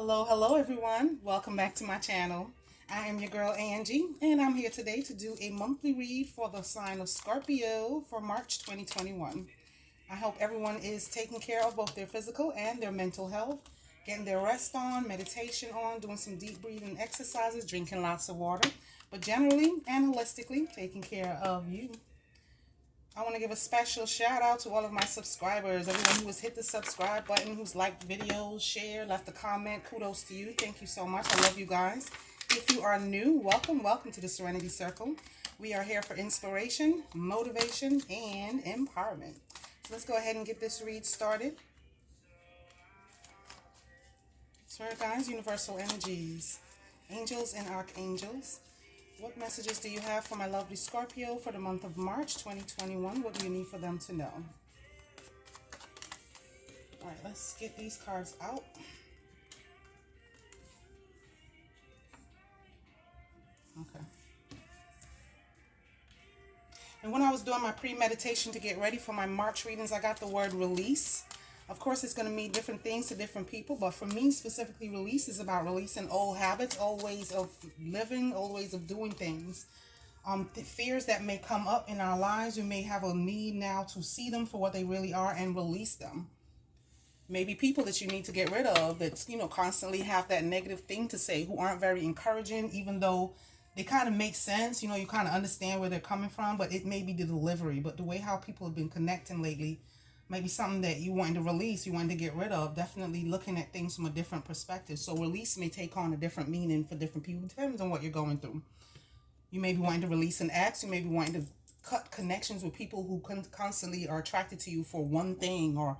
Hello everyone. Welcome back to my channel. I am your girl Angie, and I'm here today to do a monthly read for the sign of Scorpio for March 2021. I hope everyone is taking care of both their physical and their mental health, getting their rest on, meditation on, doing some deep breathing exercises, drinking lots of water, but generally and holistically taking care of you. I want to give a special shout out to all of my subscribers, everyone who has hit the subscribe button, who's liked videos, shared, left a comment. Kudos to you. Thank you so much. I love you guys. If you are new, welcome to the Serenity Circle. We are here for inspiration, motivation, and empowerment. So let's go ahead and get this read started. So, guys, universal energies, angels and archangels. What messages do you have for my lovely Scorpio for the month of March 2021? What do you need for them to know? All right, let's get these cards out. Okay. And when I was doing my pre-meditation to get ready for my March readings, I got the word release. Of course, it's going to mean different things to different people, but for me specifically, release is about releasing old habits, old ways of living, old ways of doing things. The fears that may come up in our lives, we may have a need now to see them for what they really are and release them. Maybe people that you need to get rid of that, constantly have that negative thing to say, who aren't very encouraging, even though they kind of make sense. You kind of understand where they're coming from, but it may be the delivery. But the way how people have been connecting lately might be something that you wanted to release, you wanted to get rid of. Definitely looking at things from a different perspective. So release may take on a different meaning for different people. It depends on what you're going through. You may be wanting to release an ex. You may be wanting to cut connections with people who constantly are attracted to you for one thing, or,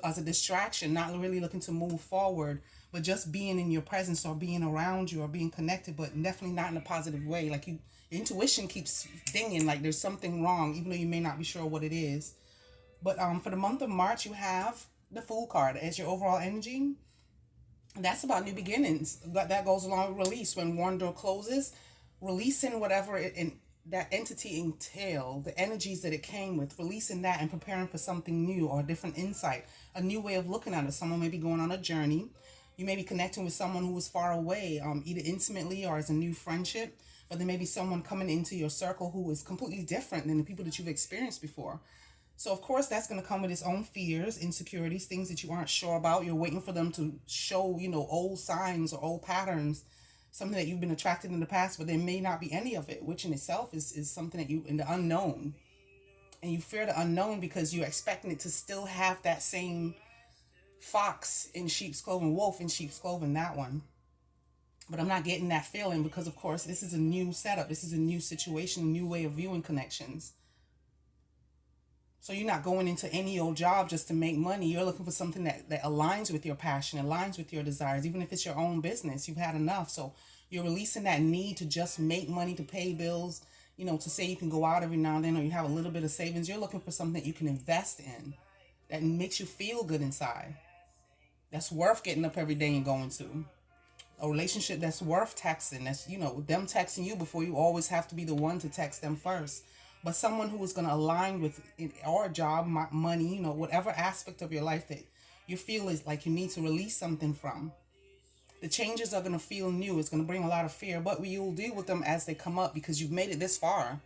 as a distraction, not really looking to move forward, but just being in your presence or being around you or being connected, but definitely not in a positive way. Like your intuition keeps dinging, like there's something wrong, even though you may not be sure what it is. But for the month of March, you have the Fool card as your overall energy. That's about new beginnings. That goes along with release. When one door closes, releasing whatever that entity entail, the energies that it came with, releasing that and preparing for something new or a different insight, a new way of looking at it. Someone may be going on a journey. You may be connecting with someone who is far away, either intimately or as a new friendship. But there may be someone coming into your circle who is completely different than the people that you've experienced before. So, of course, that's going to come with its own fears, insecurities, things that you aren't sure about. You're waiting for them to show, old signs or old patterns, something that you've been attracted in the past, but there may not be any of it, which in itself is something that you, in the unknown. And you fear the unknown because you're expecting it to still have that same fox in sheep's clothing, wolf in sheep's clothing, that one. But I'm not getting that feeling because, of course, this is a new setup. This is a new situation, a new way of viewing connections. So you're not going into any old job just to make money. You're looking for something that aligns with your passion, aligns with your desires. Even if it's your own business, you've had enough. So you're releasing that need to just make money to pay bills, to say you can go out every now and then, or you have a little bit of savings. You're looking for something that you can invest in that makes you feel good inside. That's worth getting up every day and going to. A relationship that's worth texting. That's, them texting you before you always have to be the one to text them first. But someone who is going to align with our job, money, whatever aspect of your life that you feel is like you need to release something from. The changes are going to feel new. It's going to bring a lot of fear, but you'll deal with them as they come up because you've made it this far.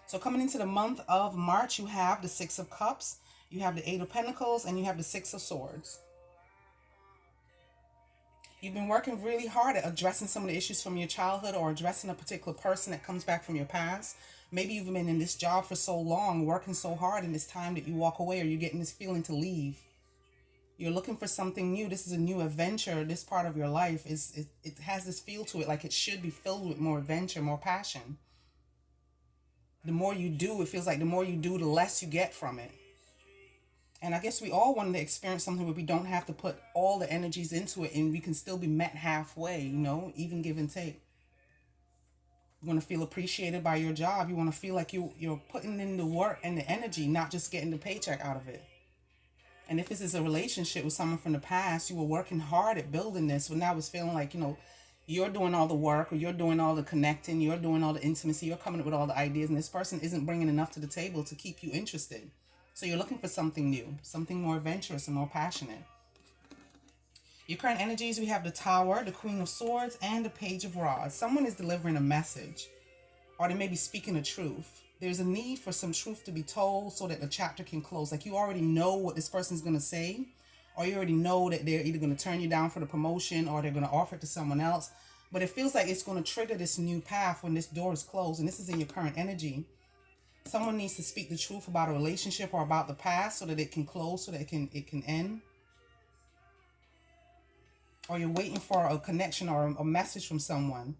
So coming into the month of March, you have the Six of Cups, you have the Eight of Pentacles, and you have the Six of Swords. You've been working really hard at addressing some of the issues from your childhood or addressing a particular person that comes back from your past. Maybe you've been in this job for so long, working so hard, and it's time that you walk away or you're getting this feeling to leave. You're looking for something new. This is a new adventure. This part of your life it has this feel to it like it should be filled with more adventure, more passion. The more you do, it feels like the more you do, the less you get from it. And I guess we all want to experience something where we don't have to put all the energies into it and we can still be met halfway, even give and take. You want to feel appreciated by your job. You want to feel like you're putting in the work and the energy, not just getting the paycheck out of it. And if this is a relationship with someone from the past, you were working hard at building this, but now it's feeling like, you're doing all the work or you're doing all the connecting, you're doing all the intimacy, you're coming up with all the ideas, and this person isn't bringing enough to the table to keep you interested. So you're looking for something new, something more adventurous and more passionate. Your current energies, we have the Tower, the Queen of Swords, and the Page of Rods. Someone is delivering a message, or they may be speaking the truth. There's a need for some truth to be told so that the chapter can close. Like you already know what this person's going to say, or you already know that they're either going to turn you down for the promotion or they're going to offer it to someone else. But it feels like it's going to trigger this new path when this door is closed, and this is in your current energy. Someone needs to speak the truth about a relationship or about the past so that it can close, so that it can end. Or you're waiting for a connection or a message from someone.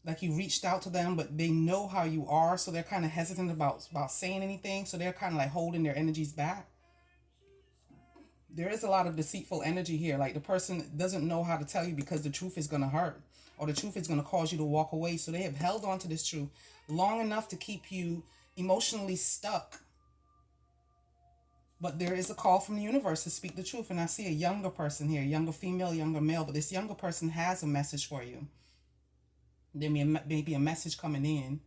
Like you reached out to them, but they know how you are, so they're kind of hesitant about saying anything. So they're kind of like holding their energies back. There is a lot of deceitful energy here. Like the person doesn't know how to tell you because the truth is going to hurt, or the truth is going to cause you to walk away. So they have held on to this truth long enough to keep you emotionally stuck. But there is a call from the universe to speak the truth. And I see a younger person here, younger female, younger male. But this younger person has a message for you. There may be a message coming in.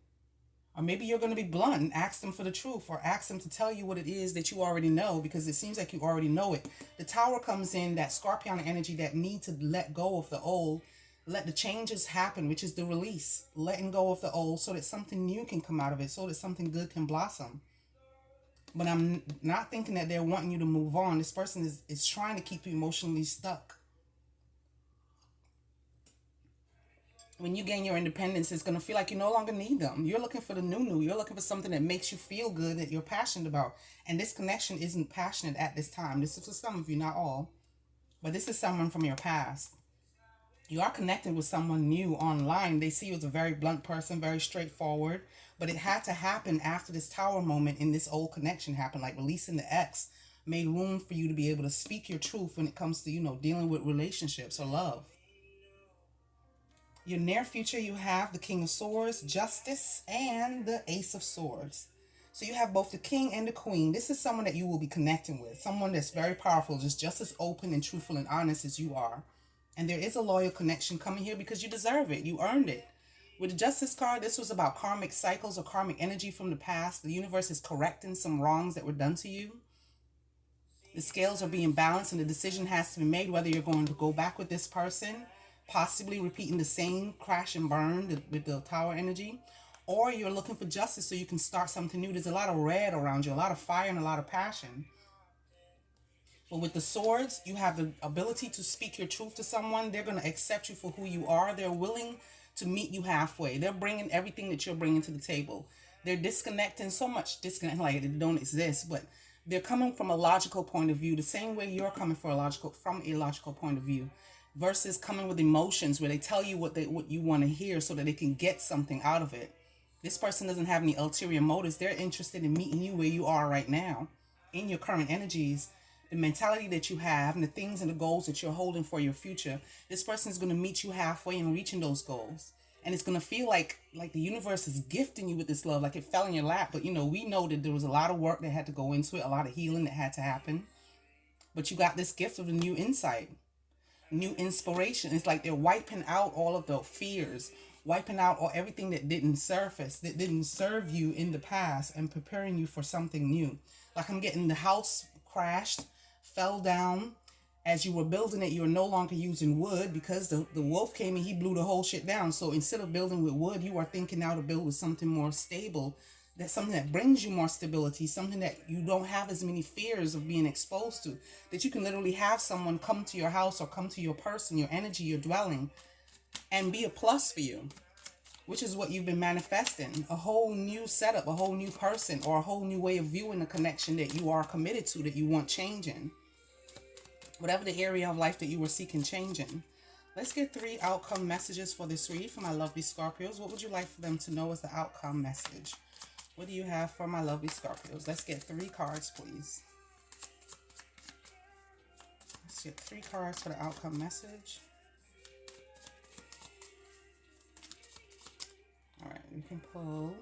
Or maybe you're going to be blunt and ask them for the truth, or ask them to tell you what it is that you already know, because it seems like you already know it. The Tower comes in, that Scorpion energy, that need to let go of the old, let the changes happen, which is the release, letting go of the old so that something new can come out of it, so that something good can blossom. But I'm not thinking that they're wanting you to move on. This person is trying to keep you emotionally stuck. When you gain your independence, it's going to feel like you no longer need them. You're looking for the new. You're looking for something that makes you feel good, that you're passionate about. And this connection isn't passionate at this time. This is for some of you, not all. But this is someone from your past. You are connecting with someone new online. They see you as a very blunt person, very straightforward. But it had to happen after this Tower moment in this old connection happened. Like releasing the ex made room for you to be able to speak your truth when it comes to, dealing with relationships or love. Your near future, you have the King of Swords, Justice, and the Ace of Swords. So you have both the King and the Queen. This is someone that you will be connecting with. Someone that's very powerful, just as open and truthful and honest as you are. And there is a loyal connection coming here because you deserve it. You earned it. With the Justice card, this was about karmic cycles or karmic energy from the past. The universe is correcting some wrongs that were done to you. The scales are being balanced and the decision has to be made whether you're going to go back with this person, possibly repeating the same crash and burn with the Tower energy, or you're looking for justice so you can start something new. There's a lot of red around you, a lot of fire and a lot of passion. But with the swords, you have the ability to speak your truth to someone. They're going to accept you for who you are. They're willing to meet you halfway. They're bringing everything that you're bringing to the table. They're disconnecting, so much disconnect, like they don't exist, but they're coming from a logical point of view, the same way you're coming from a logical point of view, versus coming with emotions where they tell you what you want to hear so that they can get something out of it. This person doesn't have any ulterior motives. They're interested in meeting you where you are right now, in your current energies, the mentality that you have, and the things and the goals that you're holding for your future. This person is going to meet you halfway in reaching those goals. And it's going to feel like the universe is gifting you with this love, like it fell in your lap. But, we know that there was a lot of work that had to go into it, a lot of healing that had to happen. But you got this gift of a new insight, new inspiration. It's like they're wiping out all of the fears, wiping out everything that didn't surface, that didn't serve you in the past, and preparing you for something new. Like I'm getting the house crashed, fell down. As you were building it, you were no longer using wood because the wolf came and he blew the whole shit down. So instead of building with wood, you are thinking now to build with something more stable. That's something that brings you more stability, something that you don't have as many fears of being exposed to, that you can literally have someone come to your house or come to your person, your energy, your dwelling, and be a plus for you, which is what you've been manifesting. A whole new setup, a whole new person, or a whole new way of viewing the connection that you are committed to, that you want changing. Whatever the area of life that you were seeking changing. Let's get 3 outcome messages for this read for my lovely Scorpios. What would you like for them to know as the outcome message? What do you have for my lovely Scorpios? Let's get 3 cards, please. Let's get 3 cards for the outcome message. All right, you can pull.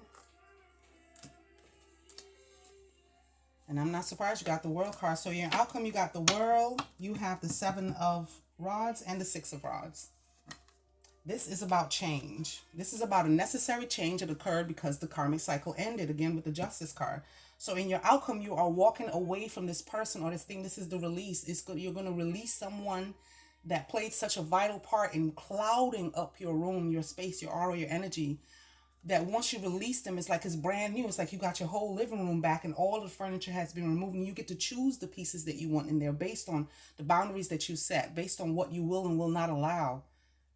And I'm not surprised you got the World card. So your outcome, you got the World, you have the 7 of Rods, and the 6 of Rods. This is about change. This is about a necessary change that occurred because the karmic cycle ended, again with the Justice card. So in your outcome, you are walking away from this person or this thing. This is the release. You're going to release someone that played such a vital part in clouding up your room, your space, your aura, your energy, that once you release them, it's like it's brand new. It's like you got your whole living room back and all the furniture has been removed, and you get to choose the pieces that you want in there based on the boundaries that you set, based on what you will and will not allow.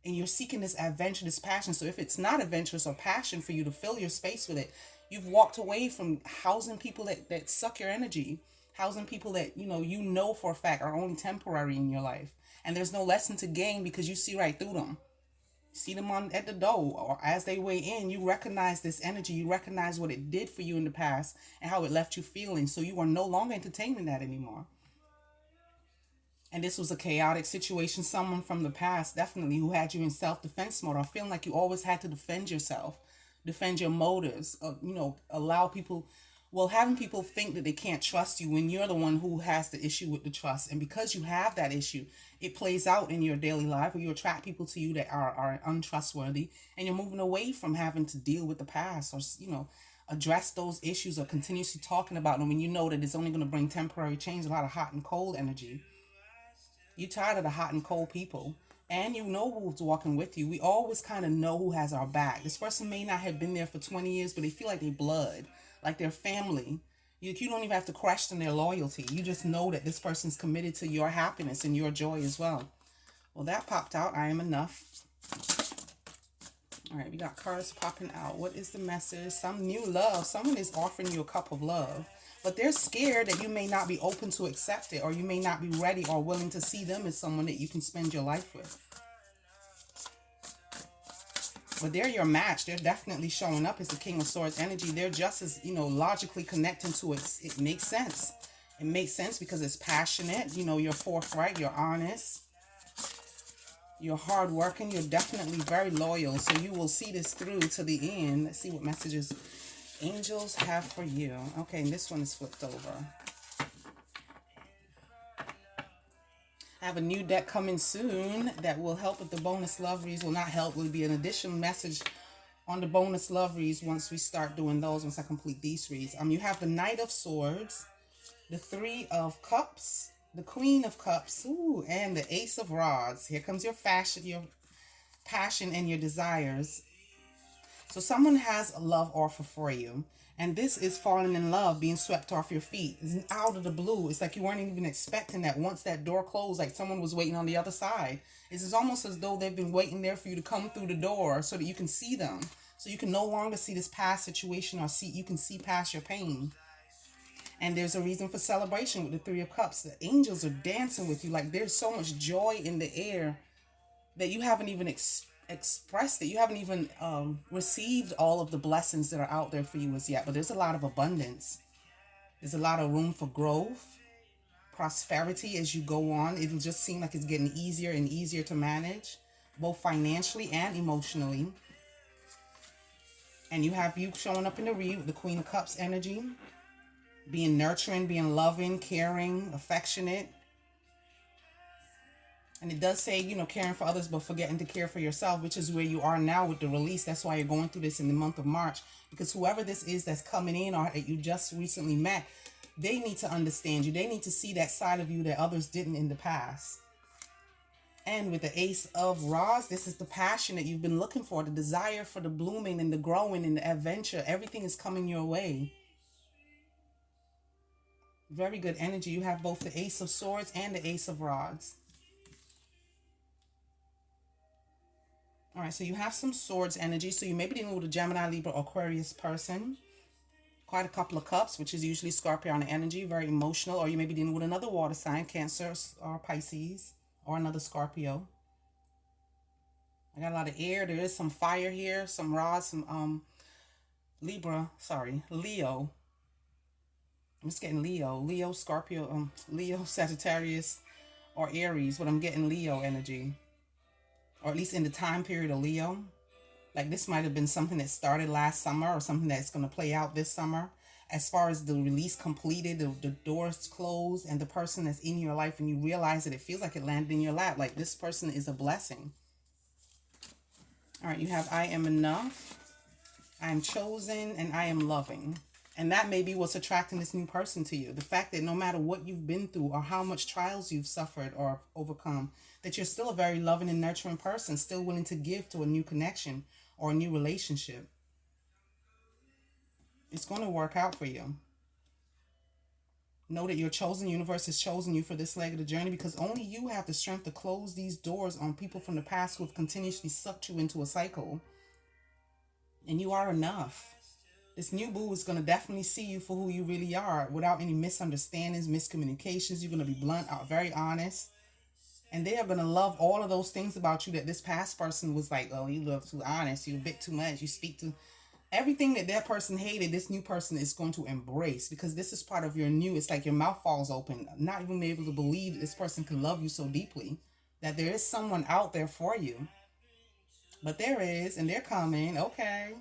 And you're seeking this adventure, this passion. So if it's not adventurous or passion for you to fill your space with it, you've walked away from housing people that suck your energy, housing people that you know for a fact are only temporary in your life. And there's no lesson to gain because you see right through them. See them on at the door, or as they weigh in, you recognize this energy, you recognize what it did for you in the past and how it left you feeling. So you are no longer entertaining that anymore. And this was a chaotic situation, someone from the past definitely who had you in self-defense mode or feeling like you always had to defend yourself, defend your motives, allow people, well, having people think that they can't trust you when you're the one who has the issue with the trust. And because you have that issue, it plays out in your daily life where you attract people to you that are untrustworthy, and you're moving away from having to deal with the past, or address those issues, or continuously talking about them when you know that it's only going to bring temporary change. A lot of hot and cold energy. You tired of the hot and cold people, and you know who's walking with you. We always kind of know who has our back. This person may not have been there for 20 years, but they feel like they blood, like their family. You don't even have to question their loyalty. You just know that this person's committed to your happiness and your joy as well. Well, that popped out. I am enough. All right, we got cards popping out. What is the message? Some new love. Someone is offering you a cup of love, but they're scared that you may not be open to accept it, or you may not be ready or willing to see them as someone that you can spend your life with. But they're your match. They're definitely showing up as the King of Swords energy. They're just as, logically connecting to it. It makes sense. It makes sense because it's passionate. You're forthright. You're honest. You're hardworking. You're definitely very loyal. So you will see this through to the end. Let's see what messages angels have for you. Okay, and this one is flipped over. I have a new deck coming soon that will help with the bonus love reads. Will not help. Will be an additional message on the bonus love reads once we start doing those. Once I complete these reads. You have the Knight of Swords, the Three of Cups, the Queen of Cups, ooh, and the Ace of Rods. Here comes your passion and your desires. So someone has a love offer for you. And this is falling in love, being swept off your feet. It's out of the blue. It's like you weren't even expecting that. Once that door closed, like someone was waiting on the other side. It's almost as though they've been waiting there for you to come through the door so that you can see them. So you can no longer see this past situation, or you can see past your pain. And there's a reason for celebration with the Three of Cups. The angels are dancing with you. Like there's so much joy in the air that you haven't even expressed it. You haven't even received all of the blessings that are out there for you as yet. But there's a lot of abundance. There's a lot of room for growth, prosperity as you go on. It'll just seem like it's getting easier and easier to manage, both financially and emotionally. And you have you showing up in the read with the Queen of Cups energy. Being nurturing, being loving, caring, affectionate. And it does say, caring for others, but forgetting to care for yourself, which is where you are now with the release. That's why you're going through this in the month of March. Because whoever this is that's coming in or that you just recently met, they need to understand you. They need to see that side of you that others didn't in the past. And with the Ace of Rods, this is the passion that you've been looking for, the desire for the blooming and the growing and the adventure. Everything is coming your way. Very good energy. You have both the Ace of Swords and the Ace of Rods. All right, so you have some Swords energy. So you may be dealing with a Gemini, Libra, or Aquarius person. Quite a couple of cups, which is usually Scorpio energy, very emotional. Or you may be dealing with another water sign, Cancer or Pisces, or another Scorpio. I got a lot of air. There is some fire here, some rods, some Leo. I'm just getting Leo, Scorpio, Leo, Sagittarius, or Aries, but I'm getting Leo energy. Or at least in the time period of Leo. Like this might have been something that started last summer or something that's going to play out this summer. As far as the release completed, the doors closed, and the person that's in your life, and you realize that it feels like it landed in your lap. Like this person is a blessing. All right, you have I am enough, I am chosen, and I am loving. And that may be what's attracting this new person to you. The fact that no matter what you've been through or how much trials you've suffered or overcome, that you're still a very loving and nurturing person, still willing to give to a new connection or a new relationship. It's going to work out for you. Know that your chosen universe has chosen you for this leg of the journey because only you have the strength to close these doors on people from the past who have continuously sucked you into a cycle. And you are enough. This new boo is going to definitely see you for who you really are without any misunderstandings, miscommunications. You're going to be blunt, very honest. And they are going to love all of those things about you that this past person was like, oh, you look too honest. You're a bit too much. You speak too. Everything that that person hated, this new person is going to embrace because this is part of your new. It's like your mouth falls open, not even able to believe that this person can love you so deeply, that there is someone out there for you. But there is, and they're coming. Okay.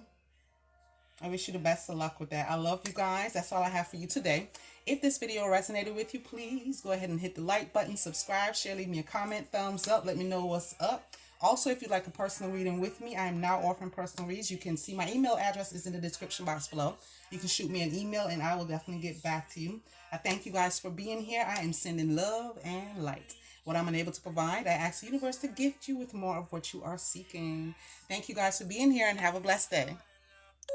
I wish you the best of luck with that. I love you guys. That's all I have for you today. If this video resonated with you, please go ahead and hit the like button, subscribe, share, leave me a comment, thumbs up. Let me know what's up. Also, if you'd like a personal reading with me, I am now offering personal reads. You can see my email address is in the description box below. You can shoot me an email and I will definitely get back to you. I thank you guys for being here. I am sending love and light. What I'm unable to provide, I ask the universe to gift you with more of what you are seeking. Thank you guys for being here and have a blessed day.